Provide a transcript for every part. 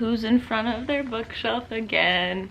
who's in front of their bookshelf again.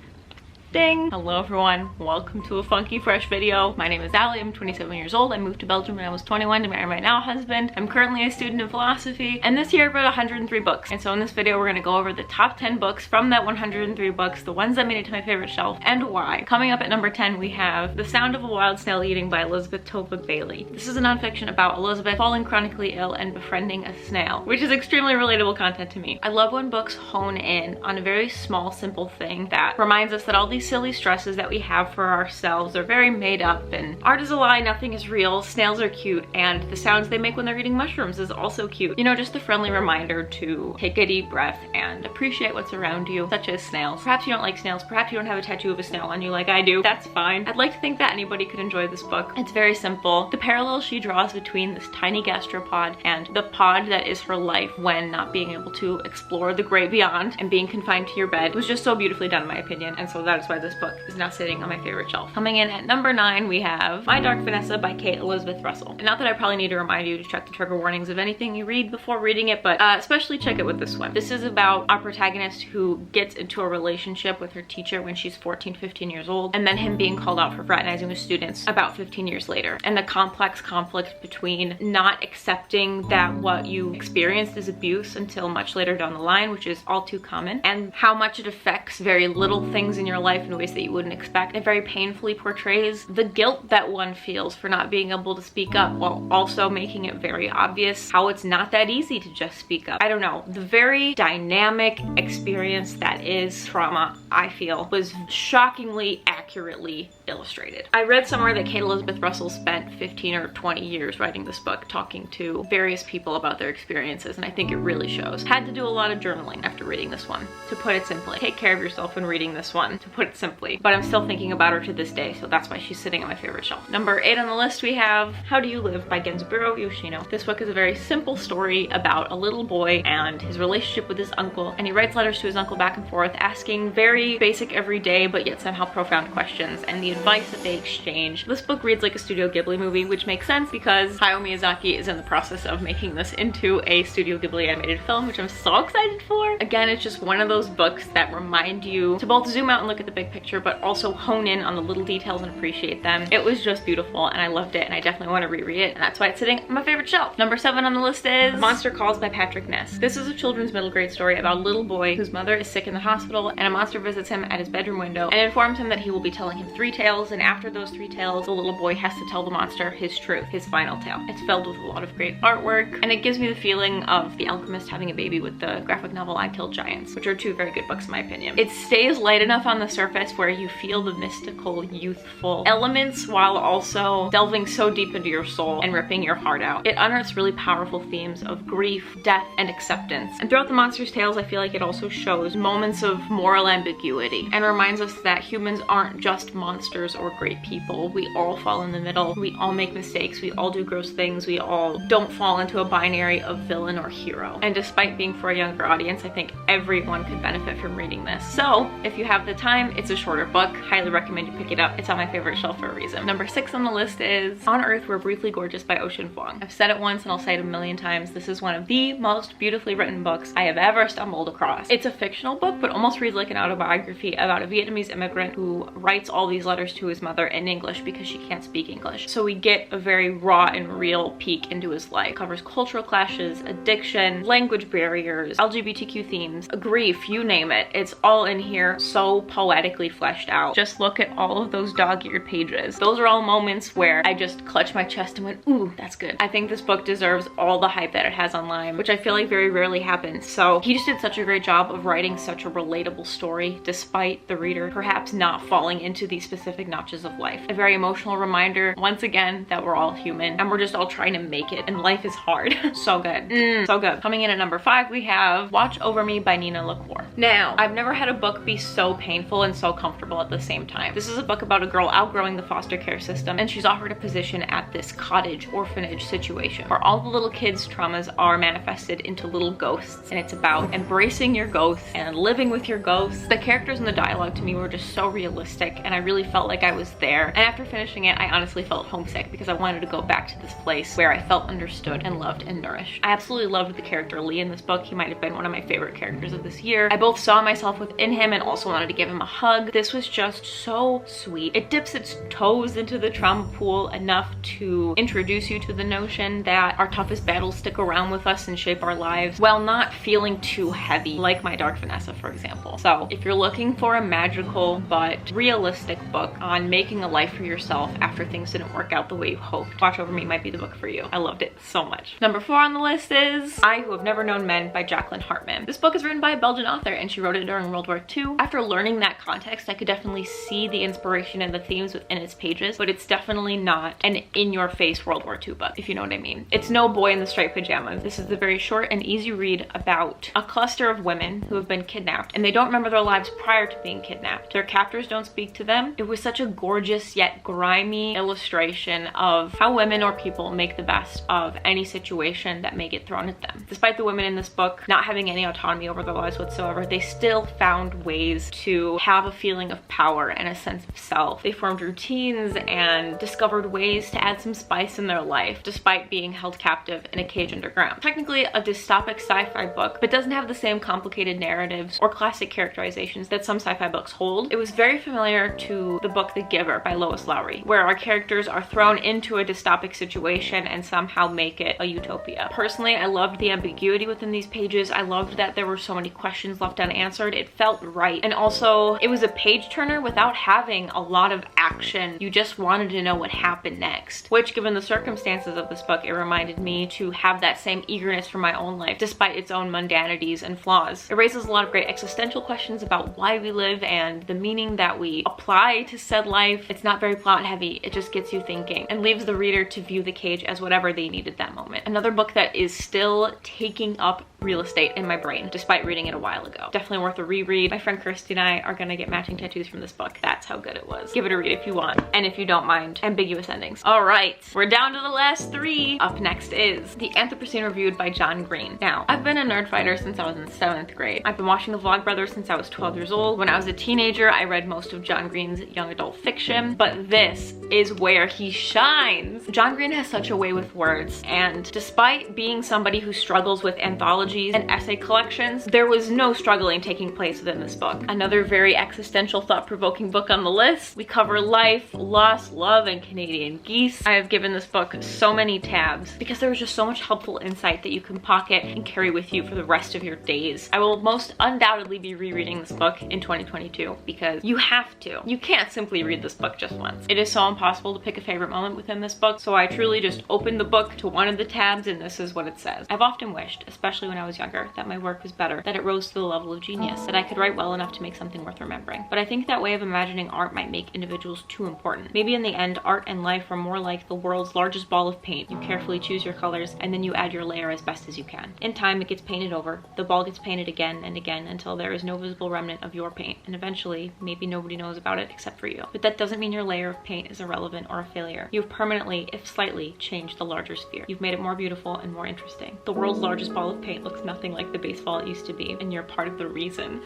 Ding! Hello everyone, welcome to a funky fresh video. My name is Allie, I'm 27 years old. I moved to Belgium when I was 21 to marry my now husband. I'm currently a student in philosophy, and this year I've read 103 books. And so in this video we're gonna go over the top 10 books from that 103 books, the ones that made it to my favorite shelf, and why. Coming up at number 10 we have The Sound of a Wild Snail Eating by Elizabeth Tova Bailey. This is a nonfiction about Elizabeth falling chronically ill and befriending a snail, which is extremely relatable content to me. I love when books hone in on a very small, simple thing that reminds us that all these silly stresses that we have for ourselves are very made up, and art is a lie, nothing is real, snails are cute, and the sounds they make when they're eating mushrooms is also cute. You know, just a friendly reminder to take a deep breath and appreciate what's around you, such as snails. Perhaps you don't like snails, perhaps you don't have a tattoo of a snail on you like I do. That's fine. I'd like to think that anybody could enjoy this book. It's very simple. The parallels she draws between this tiny gastropod and the pod that is her life when not being able to explore the great beyond and being confined to your bed was just so beautifully done in my opinion, and so that is why this book is now sitting on my favorite shelf. Coming in at number 9 we have My Dark Vanessa by Kate Elizabeth Russell. And not that I probably need to remind you to check the trigger warnings of anything you read before reading it, but especially check it with this one. This is about our protagonist who gets into a relationship with her teacher when she's 14-15 years old, and then him being called out for fraternizing with students about 15 years later, and the complex conflict between not accepting that what you experienced is abuse until much later down the line, which is all too common, and how much it affects very little things in your life in ways that you wouldn't expect. It very painfully portrays the guilt that one feels for not being able to speak up, while also making it very obvious how it's not that easy to just speak up. I don't know, the very dynamic experience that is trauma, I feel, was shockingly accurately illustrated. I read somewhere that Kate Elizabeth Russell spent 15 or 20 years writing this book, talking to various people about their experiences, and I think it really shows. Had to do a lot of journaling after reading this one, to put it simply. Take care of yourself when reading this one, to put it simply. But I'm still thinking about her to this day, so that's why she's sitting on my favorite shelf. Number 8 on the list we have How Do You Live by Genzaburo Yoshino. This book is a very simple story about a little boy and his relationship with his uncle, and he writes letters to his uncle back and forth asking very basic everyday but yet somehow profound questions, and the advice that they exchange. This book reads like a Studio Ghibli movie, which makes sense because Hayao Miyazaki is in the process of making this into a Studio Ghibli animated film, which I'm so excited for. Again, it's just one of those books that remind you to both zoom out and look at the big picture, but also hone in on the little details and appreciate them. It was just beautiful and I loved it, and I definitely want to reread it, and that's why it's sitting on my favorite shelf. Number 7 on the list is Monster Calls by Patrick Ness. This is a children's middle grade story about a little boy whose mother is sick in the hospital, and a monster visits him at his bedroom window and informs him that he will be telling him 3 tales, and after those 3 tales the little boy has to tell the monster his truth, his final tale. It's filled with a lot of great artwork, and it gives me the feeling of The Alchemist having a baby with the graphic novel I Killed Giants, which are 2 very good books in my opinion. It stays light enough on the surface where you feel the mystical, youthful elements while also delving so deep into your soul and ripping your heart out. It unearths really powerful themes of grief, death, and acceptance. And throughout the monster's tales, I feel like it also shows moments of moral ambiguity and reminds us that humans aren't just monsters or great people. We all fall in the middle. We all make mistakes. We all do gross things. We all don't fall into a binary of villain or hero. And despite being for a younger audience, I think everyone could benefit from reading this. So if you have the time, it's a shorter book. Highly recommend you pick it up. It's on my favorite shelf for a reason. Number 6 on the list is On Earth We're Briefly Gorgeous by Ocean Vuong. I've said it once and I'll say it a million times. This is one of the most beautifully written books I have ever stumbled across. It's a fictional book, but almost reads like an autobiography about a Vietnamese immigrant who writes all these letters to his mother in English because she can't speak English. So we get a very raw and real peek into his life. It covers cultural clashes, addiction, language barriers, LGBTQ themes, grief, you name it. It's all in here, so poetically fleshed out. Just look at all of those dog-eared pages. Those are all moments where I just clutched my chest and went, ooh, that's good. I think this book deserves all the hype that it has online, which I feel like very rarely happens. So he just did such a great job of writing such a relatable story despite the reader perhaps not falling into these specific notches of life. A very emotional reminder, once again, that we're all human and we're just all trying to make it, and life is hard. So good. So good. Coming in at number 5, we have Watch Over Me by Nina LaCour. Now, I've never had a book be so painful and so comfortable at the same time. This is a book about a girl outgrowing the foster care system, and she's offered a position at this cottage orphanage situation where all the little kids' traumas are manifested into little ghosts, and it's about embracing your ghosts and living with your ghosts. The characters and the dialogue to me were just so realistic, and I really felt like I was there. And after finishing it, I honestly felt homesick because I wanted to go back to this place where I felt understood and loved and nourished. I absolutely loved the character Lee in this book. He might have been one of my favorite characters of this year. I both saw myself within him and also wanted to give him a hug. This was just so sweet. It dips its toes into the trauma pool enough to introduce you to the notion that our toughest battles stick around with us and shape our lives while not feeling too heavy, like My Dark Vanessa, for example. So if you're looking for a magical but realistic book on making a life for yourself after things didn't work out the way you hoped, Watch Over Me might be the book for you. I loved it so much. Number 4 on the list is I Who Have Never Known Men by Jacqueline Hartman. This book is written by a Belgian author and she wrote it during World War II. After learning that context, I could definitely see the inspiration and the themes within its pages, but it's definitely not an in-your-face World War II book, if you know what I mean. It's no Boy in the Striped Pajamas. This is a very short and easy read about a cluster of women who have been kidnapped and they don't remember their lives prior to being kidnapped. Their captors don't speak to them. It was such a gorgeous yet grimy illustration of how women or people make the best of any situation that may get thrown at them. Despite the women in this book not having any autonomy over their lives whatsoever, they still found ways to have a feeling of power and a sense of self. They formed routines and discovered ways to add some spice in their life despite being held captive in a cage underground. Technically a dystopic sci-fi book, but doesn't have the same complicated narratives or classic characterizations that some sci-fi books hold. It was very familiar to the book The Giver by Lois Lowry, where our characters are thrown into a dystopic situation and somehow make it a utopia. Personally, I loved the ambiguity within these pages. I loved that there were so many questions left unanswered. It felt right. And also, it was a page turner without having a lot of action. You just wanted to know what happened next, which, given the circumstances of this book, it reminded me to have that same eagerness for my own life, despite its own mundanities and flaws. It raises a lot of great existential questions about why we live and the meaning that we apply to said life. It's not very plot heavy. It just gets you thinking and leaves the reader to view the cage as whatever they needed that moment. Another book that is still taking up real estate in my brain, despite reading it a while ago. Definitely worth a reread. My friend Kirsty and I are gonna get matching tattoos from this book. That's how good it was. Give it a read if you want, and if you don't mind ambiguous endings. All right, we're down to the last 3. Up next is The Anthropocene Reviewed by John Green. Now, I've been a nerd fighter since I was in 7th grade. I've been watching the Vlogbrothers since I was 12 years old. When I was a teenager, I read most of John Green's young adult fiction, but this is where he shines. John Green has such a way with words, and despite being somebody who struggles with anthologies and essay collections, there was no struggling taking place within this book. Another very existential, thought-provoking book on the list. We cover life, loss, love, and Canadian geese. I have given this book so many tabs because there was just so much helpful insight that you can pocket and carry with you for the rest of your days. I will most undoubtedly be rereading this book in 2022 because you have to. You can't simply read this book just once. It is so impossible to pick a favorite moment within this book, so I truly just opened the book to one of the tabs and this is what it says. I've often wished, especially when I was younger, that my work was better, that it rose to the level of genius, that I could write well enough to make something worth remembering. But I think that way of imagining art might make individuals too important. Maybe in the end, art and life are more like the world's largest ball of paint. You carefully choose your colors and then you add your layer as best as you can. In time, it gets painted over. The ball gets painted again and again until there is no visible remnant of your paint. And eventually, maybe nobody knows about it except for you. But that doesn't mean your layer of paint is irrelevant or a failure. You've permanently, if slightly, changed the larger sphere. You've made it more beautiful and more interesting. The world's largest ball of paint looks nothing like the baseball it used to be, and you're part of the reason.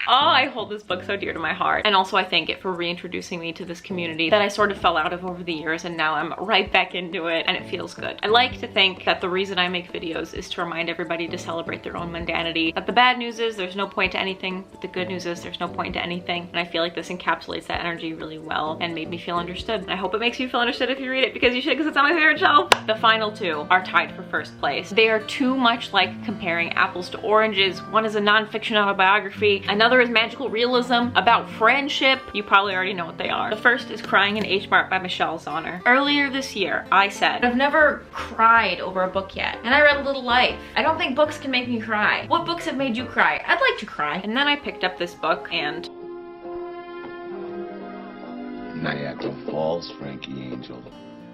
Oh, I hold this book so dear to my heart. And also I thank it for reintroducing me to this community that I sort of fell out of over the years, and now I'm right back into it and it feels good. I like to think that the reason I make videos is to remind everybody to celebrate their own mundanity. That the bad news is there's no point to anything, but the good news is there's no point to anything. And I feel like this encapsulates that energy really well and made me feel understood. And I hope it makes you feel understood if you read it, because you should, because it's on my favorite shelf. The final 2 are tied for first place. They are too much like comparing apples to oranges. One is a non-fiction autobiography, another is magical realism about friendship. You probably already know what they are. The first is Crying in H Mart by Michelle Zauner. Earlier this year, I said, I've never cried over a book yet, and I read A Little Life. I don't think books can make me cry. What books have made you cry? I'd like to cry. And then I picked up this book and Niagara Falls, Frankie Angel.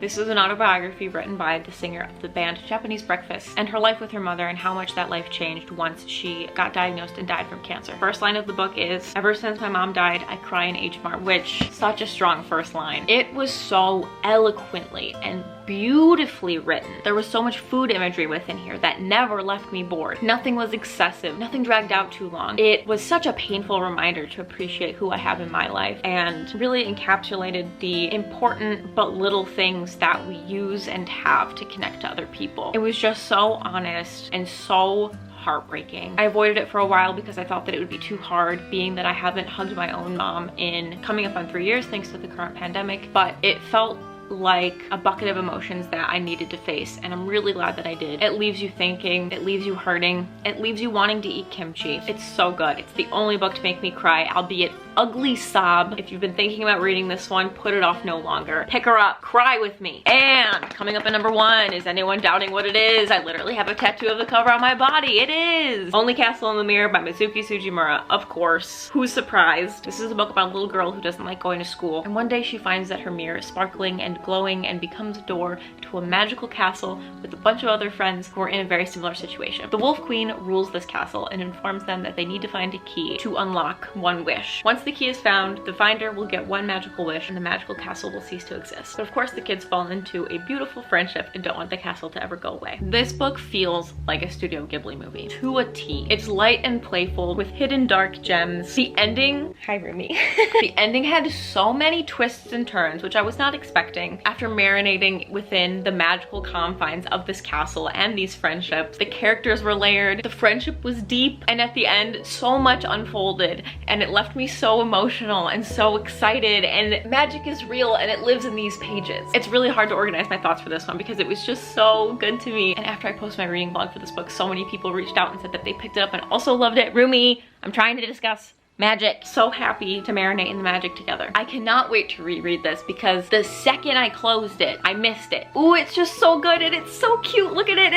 This is an autobiography written by the singer of the band Japanese Breakfast, and her life with her mother and how much that life changed once she got diagnosed and died from cancer. First line of the book is, ever since my mom died, I cry in H Mart, which, such a strong first line. It was so eloquently and beautifully written. There was so much food imagery within here that never left me bored. Nothing was excessive, nothing dragged out too long. It was such a painful reminder to appreciate who I have in my life, and really encapsulated the important but little things that we use and have to connect to other people. It was just so honest and so heartbreaking. I avoided it for a while because I thought that it would be too hard, being that I haven't hugged my own mom in coming up on 3 years thanks to the current pandemic, but it felt like a bucket of emotions that I needed to face, and I'm really glad that I did. It leaves you thinking, it leaves you hurting, it leaves you wanting to eat kimchi. It's so good. It's the only book to make me cry, albeit ugly sob. If you've been thinking about reading this one, put it off no longer. Pick her up, cry with me. And coming up at number 1, is anyone doubting what it is? I literally have a tattoo of the cover on my body. It is Only Castle in the Mirror by Mizuki Sujimura, of course. Who's surprised? This is a book about a little girl who doesn't like going to school, and one day she finds that her mirror is sparkling and glowing and becomes a door to a magical castle with a bunch of other friends who are in a very similar situation. The Wolf Queen rules this castle and informs them that they need to find a key to unlock one wish. Once the key is found, the finder will get one magical wish and the magical castle will cease to exist. But of course the kids fall into a beautiful friendship and don't want the castle to ever go away. This book feels like a Studio Ghibli movie to a T. It's light and playful with hidden dark gems. The ending, hi Rumi. The ending had so many twists and turns, which I was not expecting. After marinating within the magical confines of this castle and these friendships, the characters were layered, the friendship was deep, and at the end so much unfolded, and it left me so emotional and so excited, and magic is real and it lives in these pages. It's really hard to organize my thoughts for this one because it was just so good to me. And after I posted my reading blog for this book, so many people reached out and said that they picked it up and also loved it. Rumi, I'm trying to discuss magic. So happy to marinate in the magic together. I cannot wait to reread this because the second I closed it, I missed it. Ooh, it's just so good and it's so cute. Look at it.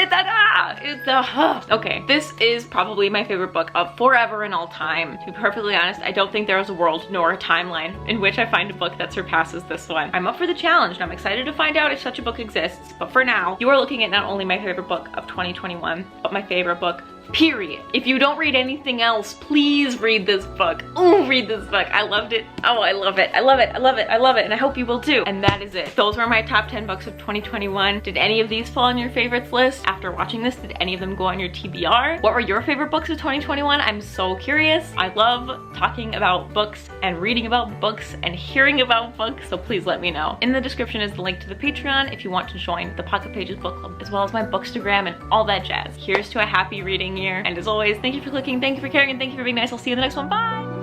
Okay, this is probably my favorite book of forever and all time. To be perfectly honest, I don't think there is a world nor a timeline in which I find a book that surpasses this one. I'm up for the challenge and I'm excited to find out if such a book exists. But for now, you are looking at not only my favorite book of 2021, but my favorite book, period. If you don't read anything else, please read this book. Ooh, read this book. I loved it. Oh, I love it. I love it. I love it. I love it. And I hope you will too. And that is it. Those were my top 10 books of 2021. Did any of these fall on your favorites list? After watching this, did any of them go on your TBR? What were your favorite books of 2021? I'm so curious. I love talking about books and reading about books and hearing about books, so please let me know. In the description is the link to the Patreon if you want to join the Pocket Pages book club, as well as my Bookstagram and all that jazz. Here's to a happy reading year. And as always, thank you for clicking, thank you for caring, and thank you for being nice. I'll see you in the next one. Bye!